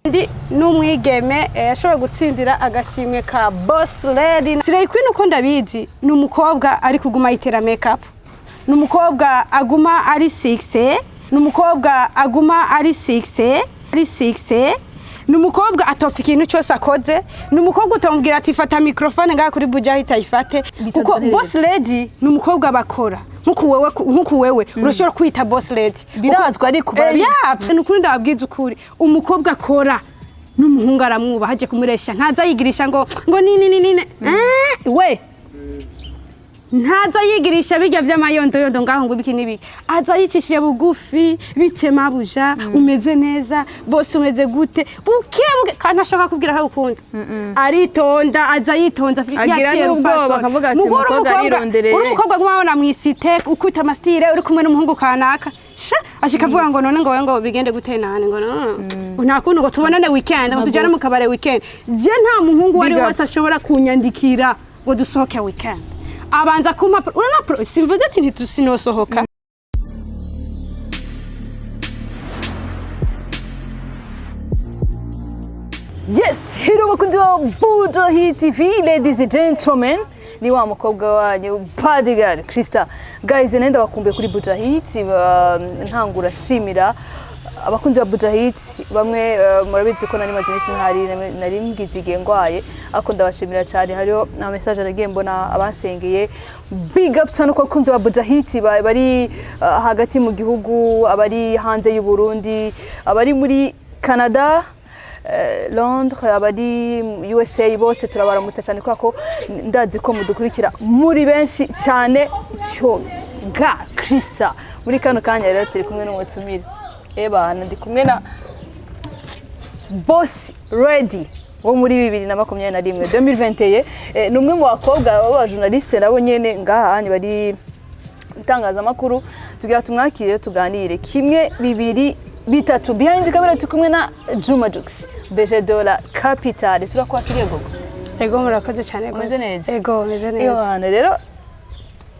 Ndi n'umwigeme yashobora gutsindira agashimwe ka Boss Lady. Slay Queen uko ndabizi ni umukobwa ari kuguma yitera makeup. Ni umukobwa aguma ari 6. Ni umukobwa aguma ari 6. Ni umukobwa atopfa ikintu cyose akoze. Ni umukobwa utamubwira ati fata microphone ngaha kuri buja hita ifate. Kuko Boss Lady ni umukobwa bakora. Nkuko wewe urashobora kwita Boss Lady. Birazwa ari kubara. Ni ukuri ndababwiza ukuri. Umukobwa akora n'umuhungu aramwuba haje kumuresha ntaza yigirisha ngo nini we ntaza yigirisha bijya vy'amayondo ngaho ngo biki nibi aza yicishije bugufi bitema buja umeze neza bose umeze gute buke kandi ashaka kubwira ko ukunda aritonda aza yitonda yaciye ubwoba akavuga ati umukobwa arirondereye uri umukobwa gwabona mwisite ukwita amastire uri kumwe n'umuhungu kanaka ashika avuga ngo none ngo bigende gutenana ngo nta kuntu ngo tubonane weekend ngo tujyane mu kabare weekend je nta muhungu wari wese ashobora kunyandikira ngo dusohoke weekend abanza kuma urana simvuze ati ntitusinosohoka. Yes, hero bakunzi wa Buja Hit TV, ladies and gentlemen, ni wa mukobwa wanyu Bodyguard Krista. Guys, nenda bakumbuye kuri Buja Hit, ntangura shimira abakunzi ba Buja Hit bamwe murabizi ko nari maze isi nari mbwizigiye ngwaye ako ndabashimira cyane hariho na message nagiye mbona abasengeye big up cyane ko abakunzi ba Buja Hit bari hagati mu gihugu abari hanze y'u Burundi abari muri Canada Londres abari USA bose turabaramutse cyane ko ndazi ko mudukurikira muri benshi cyane cyo ga Krista muri kano kanya rero turi kumwe n'umutumire ndi kumwe na Boss Lady wo muri 2021 numwe mu bakobwa baba journaliste nabo nyene ngaha anye bari itangaza makuru tugira tumwakire tuganire kimwe bibiri bitatu behind camera tukumwe na Juma Jux BG Dollar Capital turakwakiriye gogo ego murakoze cyane gose neza ego meze neza rero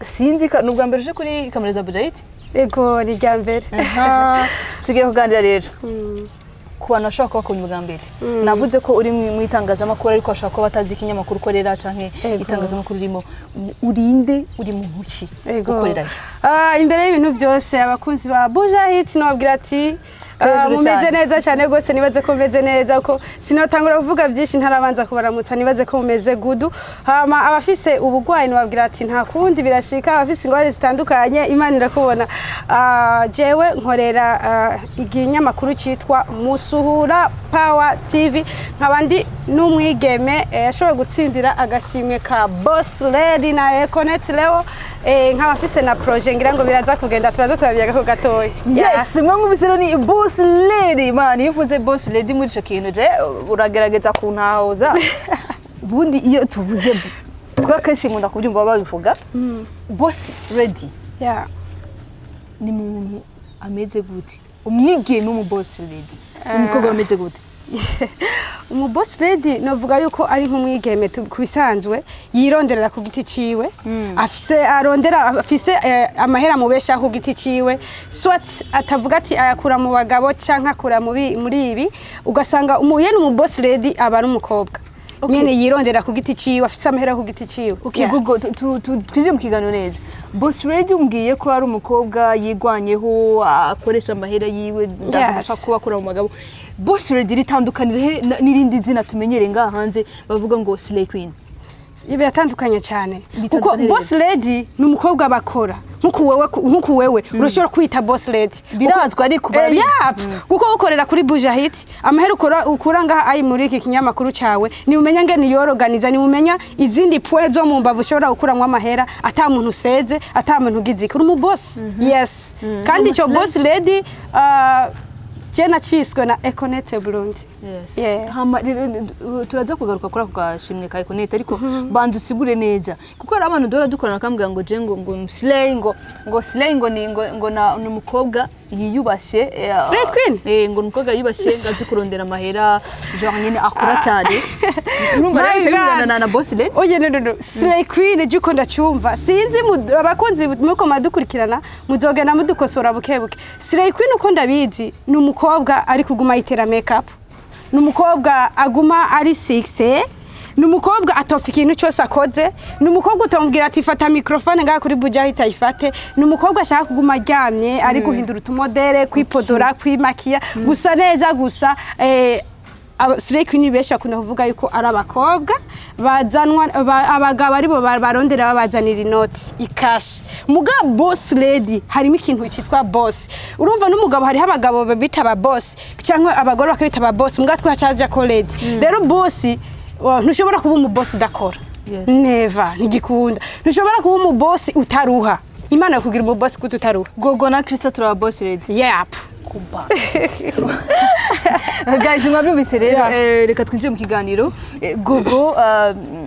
sinzi nubwa mbere uje kuri kamera za Buja Hit ego ni ryambere tugiye kuganira rero ku bantu bashaka kuba kunywa mbere navuze ko uri mu itangazamakuru ariko ashaka kuba batazi ikinyamakuru ukorera canke itangazamakuru urimo urinde uri mu ntoki ukorera imbere y'ibintu byose abakunzi ba Buja Hit nobabwira ati mumeze neza cyane gose nibaze ko meze neza ko sinotangura kuvuga byinshi ntarabanza kubaramutsa nibaze ko mumeze gudu hama abafise ubugwayi nobabwira ati nta kundi birashika abafise ingware zitandukanye Imana irakubona jewe nkorera iginyamakuru citwa Musuhura Power TV nkabandi n'umwigeme yashobora gutsindira agashimwe ka Boss Lady na Connect leo nkabafise na projet ngira ngo biraza kugenda tubaza turabiyaga ko gatoya. Yes mwangu bisero ni Boss Lady man yifuze Boss Lady muri cyo kintu je uragerageza kuntahoza bundi iyo tuvuze kwa kenshi nkunda kubyumva babivuga Boss Lady ni mu ameze gute umwigeme mu Boss Lady umukobwa ameze gute umu Boss Lady novuga yuko ari nk'umwigeme kubisanzwe yironderera ku giti ciwe afise amahera mubesha ku giti ciwe swat atavuga ati ayakura mu bagabo canka akura muri ibi ugasanga umuye n'umu Boss Lady aba ari umukobwa nyene yirondera ku giti ciwe afise amahera ku giti ciwe Google twije mu kiganiro neza Boss Lady umbwiye ko ari umukobwa yigwanyeho akoresha amahera yiwe ndabasha kuba akura mu bagabo Boss Lady ritandukanire n'irindi zina tumenyere ngaha hanze bavuga ngo Slay Queen biratandukanye cyane kuko Boss Lady ni umukobwa bakora nkuko wewe urashobora kwita Boss Lady birazwa ari kubara kuko ukorera kuri Buja Hit amahera ukura ngaha ari muri iki kinyamakuru cyawe ni umenya ngene yoroganiza ni umenya izindi point zo mu mbavu ushobora gukuramwa amahera ata muntu useze ata muntu ugizika uri mu boss yes kandi icyo Boss Lady Jena chiswe na Econete Burundi. Yes. Turaza kugaruka kuri ako gashimwe ka Econete ariko bandu sigure neza. Kuko ari abantu dora dukorana kambwira ngo je ngo Slay ngo ni umukobwa yiyubashe Slay Queen. Ngo umukobwa yiyubashe ngazi kurondera amahera genre nyene akora cyane. Urumva rero cyangwa na Boss Lady. Oye no. Slay Queen juko ndacyumva. Sinzi abakonzi muko madukurikirana muzogena mudukosora bukebuke. Slay Queen uko ndabizi ni umukobwa ari kuguma yitera makeup. ni umukobwa aguma ari 6 ni umukobwa atofa ikintu cyose akoze ni umukobwa utamubwira ati fata microphone ngaha kuri Buja Hit ayifate ni umukobwa ashaka kuguma aryamye ari guhindura utumodere kwipodora kwimakiya gusa neza gusa Slay Queen besha kuna kuvuga yuko ari abakobwa bazanwa abagabo aribo barondera babazanira inoti ikashi muga boss lady harimo ikintu cyitwa boss urumva n'umugabo hari abagabo babita aba boss cyangwa abagore bakabita aba boss muga twacaje ko lady rero boss ntushobora kuba umu boss udakora never ntigikunda ntushobora kuba umu boss utaruha Imana kugira umu boss kututaruha Gogo na Krista turaba boss lady yep kuba guys mwabyumvise rero reka twinjire mu kiganiro Gogo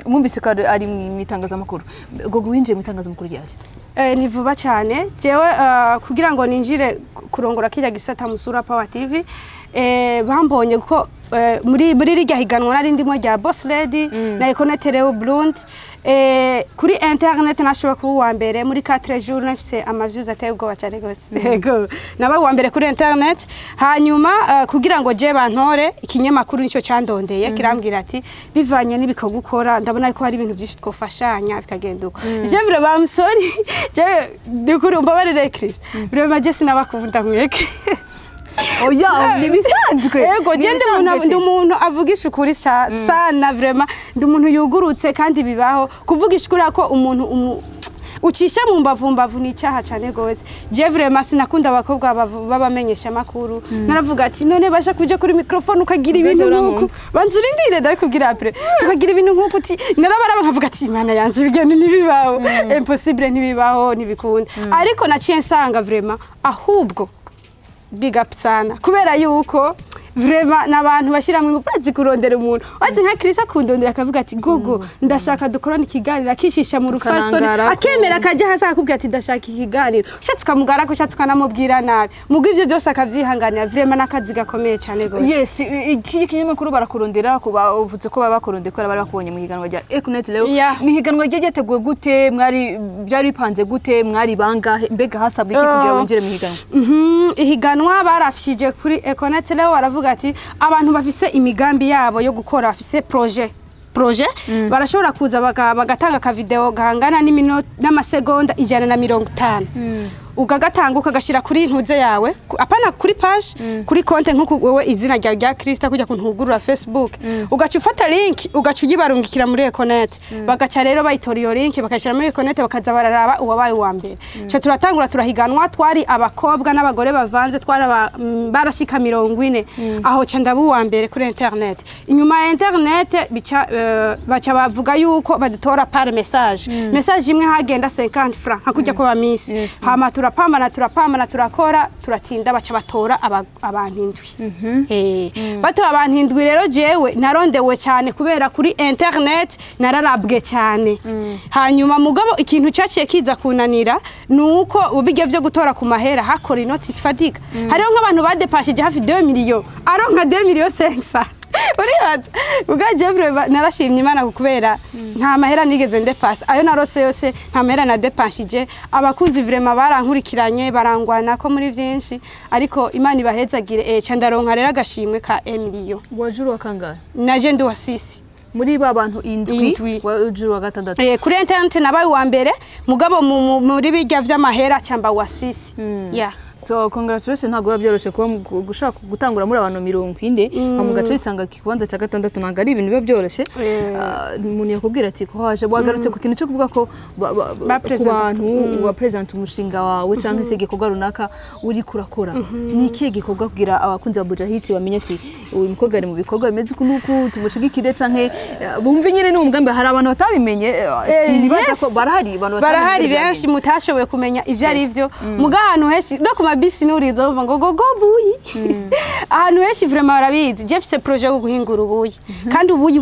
mwumvise ko ari mu itangazamakuru Gogo winjiye mu itangazamakuru ryari ni vuba cyane jewe kugira ngo ninjire kurongora kijya gisata musura Power TV bambonye ko muri rijya higanwa nari ndimo rya Boss Lady na Econetereo Blunt kuri internet nashobora kuba wa mbere muri 4 jours nafise amaviews ateye ubwoba cyane gose yego naba wa mbere kuri internet hanyuma kugira ngo je bantore ikinyamakuru nico cyandondeye kirambwira ati bivanye n'ibikogo gukora ndabona ko hari ibintu byinshi twofashanya bikagenda uko je vraiment sorry je ndikuri umbabarire Chris vraiment je sinabakuvunda mweke oya nibisanzwe yego je ndi umuntu avugisha ukuri sana vraiment ndi umuntu yugurutse kandi bibaho kuvugisha ukuri ko umuntu ucisha mu mbavu ni cyaha cyane gose je vraiment sinakunda abakobwa babamenyesha makuru naravuga ati none basha kuja kuri microphone ukagira ibintu nkuko banzurindire ndakubwira après tukagira ibintu nkuko uti narabaraba nkavuga ati Imana yanje ibigeno nibibaho impossible nibibaho nibikunda ariko naciye nsanga vraiment ahubwo big up sana kubera yuko vraiment nabantu bashiramwe umuprazi kurondera umuntu wazi nka Chris akundondera akavuga ati Gogo ndashaka dukorana ikiganiro akishisha mu rufasoni akemera akajya hasa akubwira ati ndashaka ikiganiro ushatse ukamugara ko ushatse ukanamubwira nabi mugo ivyo byose akavyihanganira vraiment nakazi gakomeye cyane gose yes iki kinyamakuru barakurondera kuba uvuze ko babakorondera ko bari bakubonye mu higanwa rya Econetereo ni higanwa ryegeteguwe gute mwari byari bipanze gute mwari bangahe mbega hasabwe iki kugira wongere mu higanwa ihiganwa barafishije kuri Econetereo aravuga ati abantu bafise imigambi yabo yo gukora bafise projet barashobora kuza bagatanga ka video gahangana n'iminota n'amasegonda 150 ugagatanga ukagashira kuri ntuze yawe apana kuri page kuri konte nkuko wewe izina rya Krista kujya kuntugurura Facebook ugaca ufata link ugaca ugibarungikira muri Econet bagaca rero bayitora iyo link bakashira muri Econet bakaza bararaba uwabaye wa mbere cyo turatangura turahiganwa twari abakobwa n'abagore bavanze twari barashika 40 aho ca ndabu wa mbere kuri internet inyuma ya internet baca bavuga yuko badutora par message imwe hagenda 50 francs hakujya ko ba miss hama turapambana turakora turatinda baca batora abantu indwi batora abantu indwi rero jewe narondewe cyane kubera kuri internet nararabwe cyane hanyuma mugabo ikintu cyaciye kiza kunanira nuko ubige byo gutora ku mahera hakora inoti fadiga hariho nk'abantu badepashije hafi 2 million aronka 2 million 500 urihaza ugaje vrema narashimye Imana kubera nta mahera nigeze ndepasa ayo narose yose nta mahera na depashije abakunzi vrema barankurikiranye barangwana ko muri byinshi ariko Imana ibahezagire ca ndaronka rero agashimwe ka Emilio wajuru wakangana naje ndi wa 6 muri ba bantu indwi wajuru wa gatandatu kuri internet nabaye wa mbere mugabo muri bijya vy'amahera cyamba wa 6 yeah so congratulations ntago babyoroshe kuba gushaka gutangura muri abantu 40 amugace isanga kibanza ca gatandatu ntago ari ibintu biba byoroshe umuntu yakubwira ati ko haje wagarutse ku kintu cyo kuvuga ko abantu wa present umushinga wawe canke se gikorwa runaka uri kurakora ni ikihe gikorwa kugira abakunzi ba Buja Hit bamenye ati uyu mukobwa ari mu bikorwa bimeze kunuko tumushigikire canke bumve nyine ni umugambi hari abantu batabimenye sinibaza ko barahari benshi mutashoboye kumenya ivyo ari byo mugahano heshi mabisi nurizo uvuga ngo gogo buyi ahantu heshi vraiment barabizi Jeffse projet yo guhingura ubuyi kandi ubuyi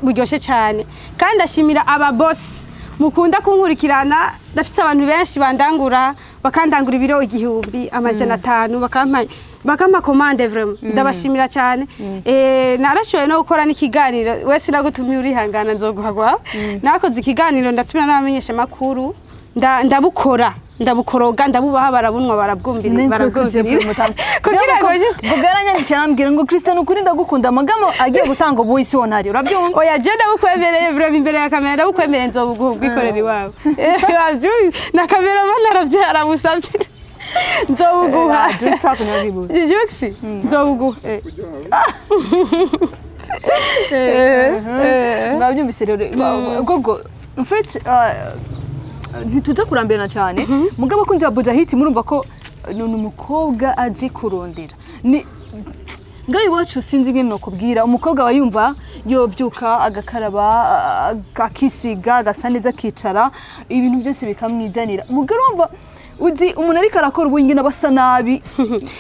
buryoshye cyane kandi ashimira aba boss mukunda kunkurikirana dafite abantu benshi bandangura bakandangura ibiro 1,500 bakampa commande vraiment ndabashimira cyane narashoye no gukora n'ikiganiro wese nagutumye urihangana nzoguhagwa nakoze ikiganiro ndatumira n'abamenyesha makuru ndabukora ndabukoroga ndabubaha barabunwa barabwumvira kugira ngo bugaranyandikira ambwira ngo Christian ukuri ndagukunda amagamo agiye gutanga ubuyi wonari urabyumva oya je ndabukwemereye bro imbere ya kamera ndabukwemereye nzobugukorera iwawe na kamera bana musabye nzobuguha Juxi nzobuguha nabyumvise rero gogo en fait ntituza kurambirana cyane mugabo kunzi wa Buja Hit murumva ko ni umukobwa azi kurondera ni ngaho iwacu sinzi ngene nokubwira umukobwa wayumva yobyuka agakaraba akisiga agasa neza akicara ibintu byose bikamwizanira mugabo urumva uzi umuntu ariko arakora ubungi nabasa nabi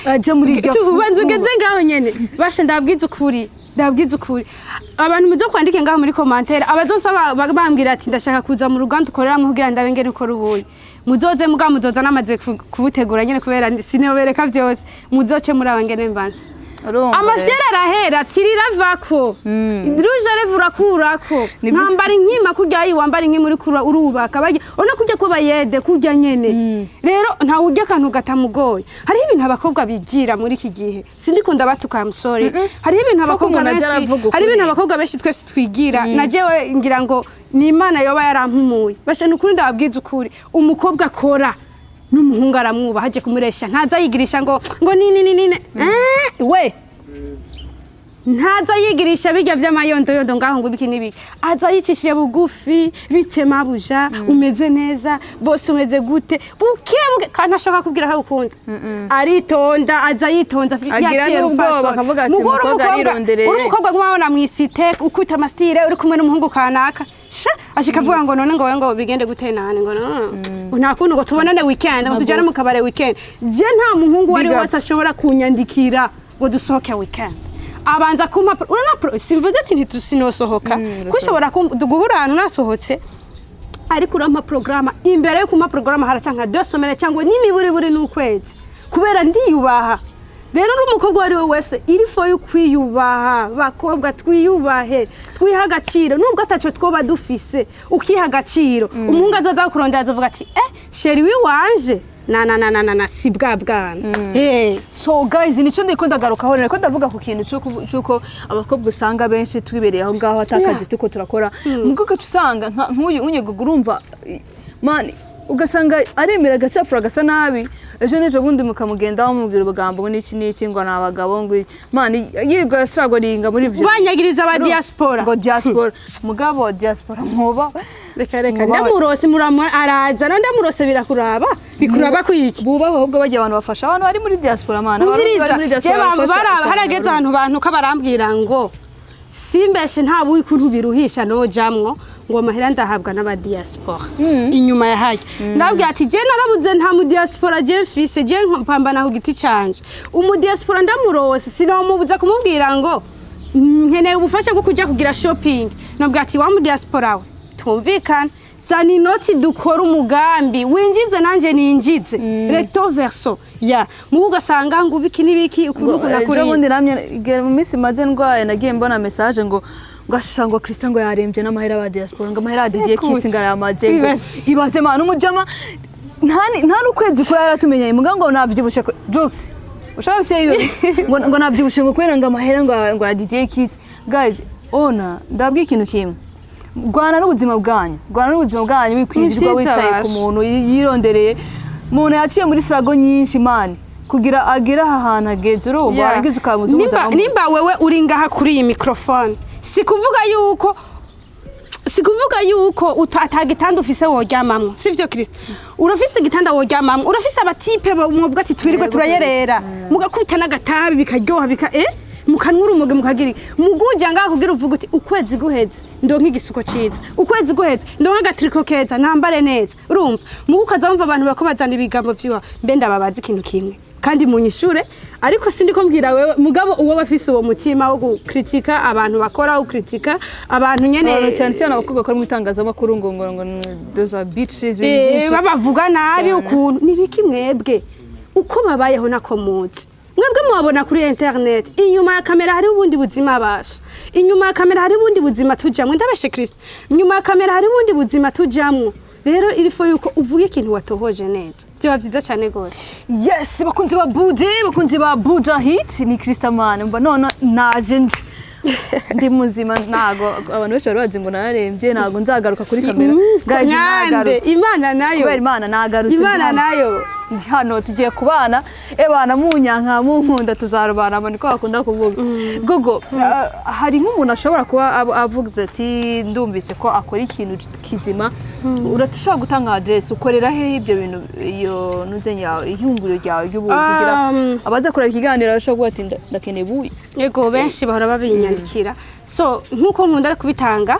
aje muri iryo tubanze ugeze ngaho nyene bashe ndabwiza ukuri abantu muzo kwandike ngaho muri commentaire abazosaba bambwira ati ndashaka kuza mu ruganda ukoreramo kugira ndabe ngene ukora ubuyi muzoze muzoza namaze kubutegura nyene kubera sinobereka vyose muzoce muri abangene mbansi amashera arahera tirira vako ruje revura kurako ntambara inkima kurya yi wambara inkima uri kura urubaka baje ona kurya ko bayede kurya nyene rero nta urya kantu gatamugoye hari ibintu abakobwa bigira muri iki gihe sindikunda batuka I'm sorry hari ibintu abakobwa benshi twese twigira najewe ngira ngo ni Imana yoba yarampumuye bashe nukuri ndababwiza ukuri umukobwa akora n'umuhungu aramwuba haje kumuresha ntaza yigirisha ngo nini we ntaza yigirisha bijya vy'amayondo ngaho ngo biki nibi aza yicishije bugufi bitema buja umeze neza bose umeze gute buke kandi ashaka kubwira ko ukunda aritonda aza yitonda yaciye ubwoba akavuga ati umukobwa arirondereye umukobwa mwabona mwisite ukwita amastire uri kumwe n'umuhungu kanaka ashika avuga ngo none ngo bigende gutenane ngo nta kuntu ngo tubonane weekend ngo tujyane mu kabare weekend je nta muhungu wari wese ashobora kunyandikira ngo dusohoke weekend abanza kumpa simvuze ati ntitunosohoka kushobora guhura ahantu nasohotse ariko urampa programa imbere yo kumpa programa haracanka 2 semaines cyangwa n'imiburi n'ukwezi kubera ndiyubaha rero umukobwa wari wese irifo yo kwiyubaha bakobwa twiyubahe twiha agaciro nubwo ataco twoba dufise ukiha agaciro umuhungu azoza kurondera azovuga ati sheri wi wanje na si bwana so guys nico ndiko ndagarukaho rero ko ndavuga ku kintu cyuko abakobwa usanga benshi twibereye aho ngaho atakazi tuko turakora mugoko tusanga nk'uyu unyego urumva man ugasanga aremera agacapfura gasa nabi ejo nejo bundi mukamugenda bamubwira ubugambo ngo niki ngo nabagabo ngo man yirirwa yasragoringa muri byo banyagiriza aba diaspora ngo diaspora mugabo diaspora mwoba reka ndamurose araza ndamurose bikuraba kwiki bubaho ahubwo bajya abantu bafasha abantu bari muri diaspora man bari muri diaspora harageze ahantu bantu kabarambwira ngo simbeshe nta buyi kuntu biruhisha no jamwo ngo mahera ndahabwa n'aba diaspora inyuma ya haje ndabwiye ati je narabuze nta mu diaspora je mfise je mpambana ku giti canje umu diaspora ndamurose sinomubuza kumubwira ngo nkeneye ubufasha bwo kujya kugira shopping nabwiye ati wa mu diaspora we tumvikana zani noti dukora umugambi winjize nanje ninjize recto verso mu ugasanga ngo biki nibiki ukuntu kunakuri ubundi namye mu minsi maze ndwaye nagiye mbona message ngo gashango Christian ngo yarembye n'amahera ba diaspora ngo amahera adidiye kisinga yamaze ibaze mana umujama nta n'ukwezi ko yaratumenye ngo navyibushe jokes ushaka bise ngo navyibushe ngo kwera ngo amahera ngo adidiye kisi guys ona ndabwiye ikintu kimwe Gwana n'ubuzima bwanyu wikwirirwa wicaye ku muntu yirondereye umuntu yaciye muri strago nyinshi man kugira agera ahantu ageze urumva arangiza ukamuzuza nimba wewe uri ngaha kuri iyi microphone sikuvuga yuko atagitanda ufise woryamamwe sivyo Kristo urafise igitanda woryamamwe urafise abatipe muvuga ati twirirwe turayerera mugakubita n'agatabi bikaryoha mukanwura umuge mukagiri mugujya ngaho kugira uvuga uti ukwezi guheze ndo nk'igisuko ciza ukwezi guheze ndo nk'agatriko keza ntambare neza urumva mugukaza bumva abantu bakobazana ibigambo vyiwa mbe ndababaza ikintu kimwe kandi munyishure ariko sindiko mbwira wewe mugabo uwo bafise uwo mutima wo gukritika abantu bakora ukritika abantu nyene cyane cyane abakobwa bakora mu itangazamakuru ngo those are bitches babavuga nabi ukuntu nibiki mwebwe uko babayeho nako muzi mwebwe mwabona kuri internet inyuma ya kamera hari ubundi buzima basha inyuma ya kamera hari ubundi buzima tujamwe ndabeshe Kristo inyuma ya kamera hari ubundi buzima tujamwe rero irifo yuko uvuga ikintu watohoje neza byo byiza cyane gose. Yes, bakunzi ba Bude, bakunzi ba Buja Hit ni Krista Man. Mba none naje ndi muzima ntago abantu benshi bazi ngo nararembye ntago nzagaruka kuri kamera. Guys, nagarutse. Imana nayo. Kubera Imana nagarutse. Imana nayo. Hano tugiye kubana ebana munyanka munkunda tuzarubana abo niko bakunda kuvuga. Gogo hari nk'umuntu ashobora kuba avuga ati ndumvise ko akora ikintu kizima uratashaka gutanga address ukorera he ibyo bintu iyo nuzenye yawe ihunguro ryawe y'ubu kugira abaza kureba ikiganiro bashobora ati ndakeneye buyi. Yego benshi bahora babinyandikira. So nkuko nkunda kubitanga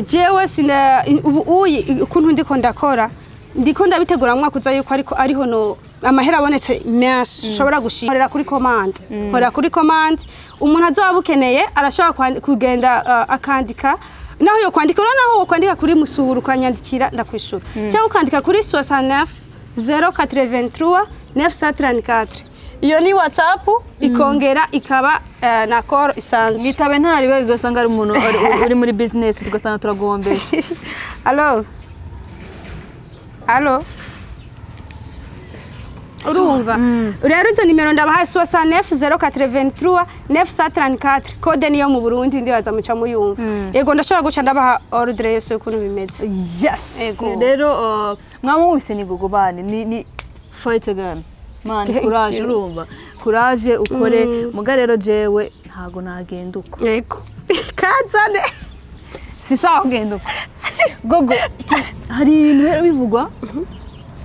jewe sina uyi ukuntu ndiko ndakora ndiko ndabitegura mwaka uza yuko ariko ariho no amahera abonetse menshi shobora gushimira kuri command nkora kuri command umuntu azobabukeneye arashobora kugenda akandika naho yo kwandika naho kwandika kuri musuru kwanyandikira ndakwishura cyangwa ukandika kuri 69 083 934 iyo ni WhatsApp ikongera ikaba na call isanzwe ngitabe ntari bari gasanga ari umuntu uri muri business tugasanga turagombera. Allo urumva rero izo nimero ndabahaye 69 083 934 code niyo mu Burundi ndibaza muca muyumva. Yego ndashobora guca ndabaha ordre yose ukuntu bimeze. Yes rero mwamubise ni Gogo bane ni fight again man courage urumva courage ukore muga rero jewe ntago nagenda uko. Yego kazane sishaka kugenda uko. Gogo hari ibintu rero bivugwa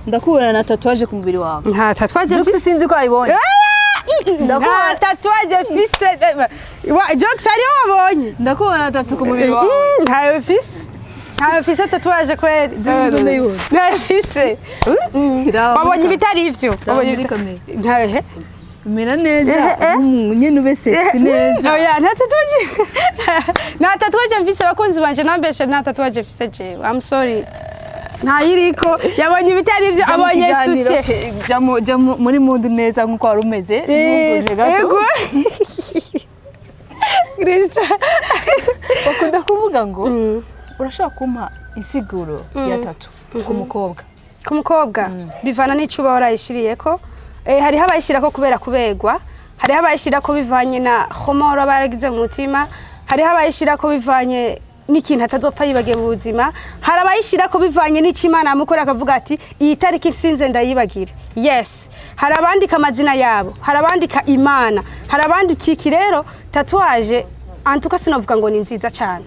ndakubona na tatuwaje ku mubiri wawe. Nta tatuwaje mfise sinzi ko ayibonye. Ndakubona tatuwaje mfise jokes ari wabonye. Ndakubona tatu ku mubiri wawe. Ntayo mfise tatuwaje kweli. Ntayo mfise. Babonye bitari ivyo. Babonye bikomeye. Ntayo Mera neza nyene ube sexy neza. Oya nta tatuwaje mfise bakunzi banje nambeshe nta tatuwaje mfise jewe. I'm sorry. Ntayiriko yabonye bitari ivyo abonye sutye. Jya muri mood neza nkuko wari umeze. Nubuje gato. Krista. Bakunda kuvuga ngo urashaka kumpa insiguro ya tatu ku mukobwa. Ku mukobwa bivana n'icuba warayishiriyeko. Hari habayishira ko kubera kubegwa, hari habayishira ko bivanye na homoro baragize mu mutima, hari habayishira ko bivanye n'ikintu atazopfa yibagiye mu buzima, hari abayishira ko bivanye n'ikimana mukora akavuga ati iyi tariki sinze ndayibagire. Yes, hari abandika amazina yabo, hari abandika Imana, hari abandika iki rero tatuwaje antuka sinovuga ngo ni nziza cyane.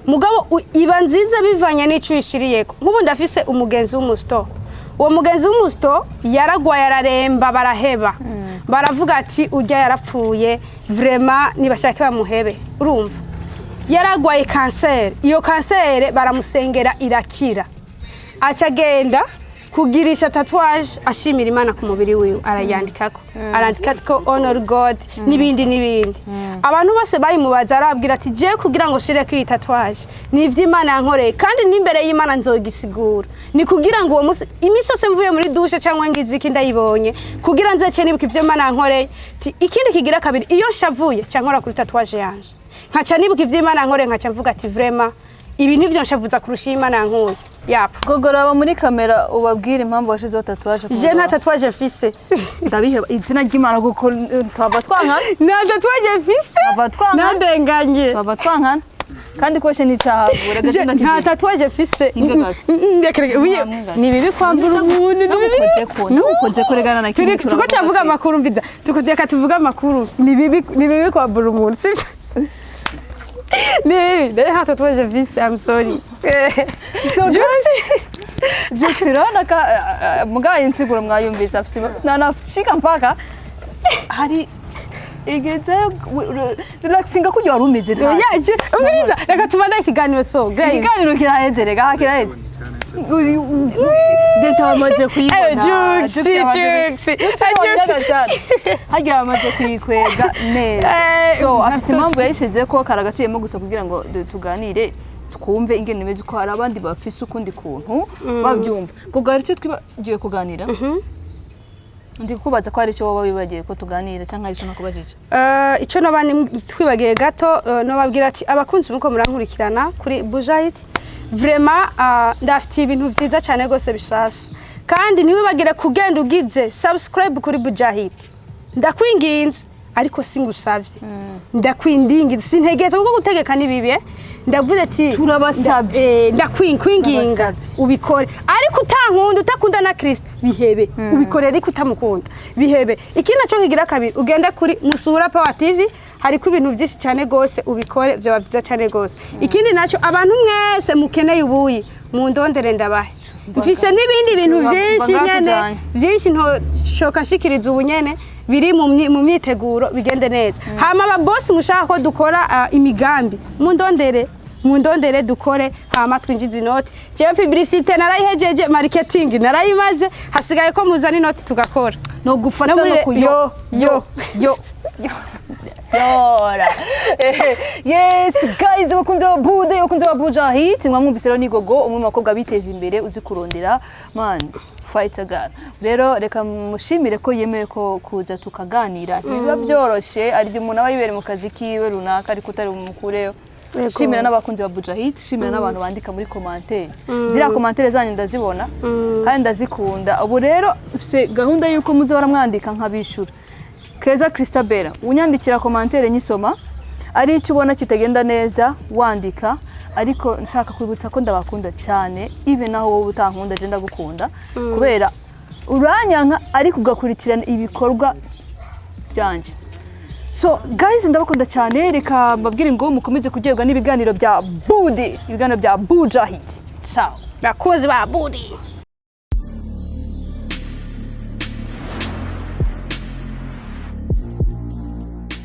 Mugabo iba nziza bivanye n'ico yishiriyeko. Nk'ubu ndafise umugenzi w'umusto. Uwo mugenzi w'umusto yaragwa yararemba baraheba. Baravuga ati ujya yarapfuye vraiment nibashake bamuhebe. Urumva? Yaragwaye cancer. Iyo cancer baramusengera irakira. Acagenda kugirisha tatouage ashimira Imana ku mubiri wiwe arayandikako. Arandikako honor God nibindi. Abantu bose bayimubaza arabwira ati je kugira ngo shire kwi tatouage nivyo Imana yankoreye kandi n'imbere y'Imana nzogisigura. Ni kugira ngo uwo musi imisose mvuye muri douche cyangwa ngiziki ndayibonye kugira nzece nibuka ivyo Imana yankoreye. Ikindi kigira kabiri iyo nshavuye cyangwa kuri tatouage yanje. Nkaca nibuka ivyo Imana yankoreye nkaca mvuga ati vraiment ibi nivyo nshavuza kurusha Imana yankuye. Yapo. Gogora aba muri kamera ubabwira impamvu washizeho tatouage. Je nta tatouage mfise. Ndabihe izina ry'Imana guko twaba twankana. Nta tatouage mfise. Twaba twankana. Nadenganye. Twaba twankana. Kandi kweshe ni cyahabura gatina kije. Nta tatouage mfise. Ni bibi kwambura umuntu. Namukoze ko regana na kintu. Tuko tuvuga amakuru mbiza. Tukudeka tuvuga amakuru. Ni bibi kwambura umuntu. Nee, dat gaat het wel eens I'm sorry. Jutsirana ka mugaye nsiguro mwayumvisa psiba. Nanafika mpaka hari igeze relaxinga kujya warumeze. Yaje, umiriza reka tubanda ikiganiro so. Ikiganiro kiraheze rega kiraheze. Delta amaze kuyibona. Hagira amaze kuyikwega neza. So afise impamvu yayishize ko karagaciyemo gusa kugira ngo tuganire twumve ingene imeze ko hari abandi bafise ukundi kuntu babyumva. Kugara icyo twibagiye kuganira. Ndi kubaza ko ari cyo wowe wibagiye ko tuganira cyangwa ari cyo nakubajije. Ico nabandi twibagiye gato no babwira ati abakunzi muko murankurikirana kuri Buja Hit vraiment ndafite ibintu byiza cyane gose bishasha kandi ntiwibagire kugenda ugize subscribe kuri Bujahid ndakwinginze ariko singusavye ndakwindingize sintegetse kuko gutegeka nibibe ndavuze ati turabasavye ndakwinginga ubikore ariko utankunda utakunda na Kristo bihebe ubikore ariko utamukunda bihebe ikindi naco kigira kabiri ugenda kuri Musura Power TV hariko ibintu byinshi cyane gose ubikore byo byiza cyane gose ikindi naco abantu mwese mukeneye ubuyi mu ndondere ndabahe mfise n'ibindi bintu byinshi nyene byinshi ntoshoka shikiriza ubunyene biri mu myiteguro bigende neza hama aba boss mushaka ko dukora imigambi mu ndondere dukore hama twinjiza inoti jewe publicité narayihejeje marketing narayimaze hasigaye ko muzana inoti tugakora no gufata no kuyo yo yora yes guys bakunze babude bakunze Bujahid mwamwumvise rero nigogo umwe mu bakobwa biteje imbere uzi kurondera man fight again rero reka mushimire ko yemeye ko kuza tukaganira biba byoroshe ari umuntu aba yibere mu kazi kiwe runaka ariko utari umukureyo shimira n'abakunzi ba Bujahid shimira n'abantu bandika muri commentaire zira commentaire zanyu ndazibona kandi ndazikunda ubu rero se gahunda yuko muzora mwandika nkabishura Keza Christabella unyandikira commentaire nyisoma ari icyo ubona kitagenda neza wandika ariko nshaka kwibutsa ko ndabakunda cyane ibe naho wowe utankunda je ndagukunda kubera uranyanka ari kugakurikirana ibikorwa byanje so guys ndabakunda cyane reka mbabwire ngo mukomeze kugerwa n'ibiganiro bya Budi ibiganiro bya Bujahid ciao bakozi ba Budi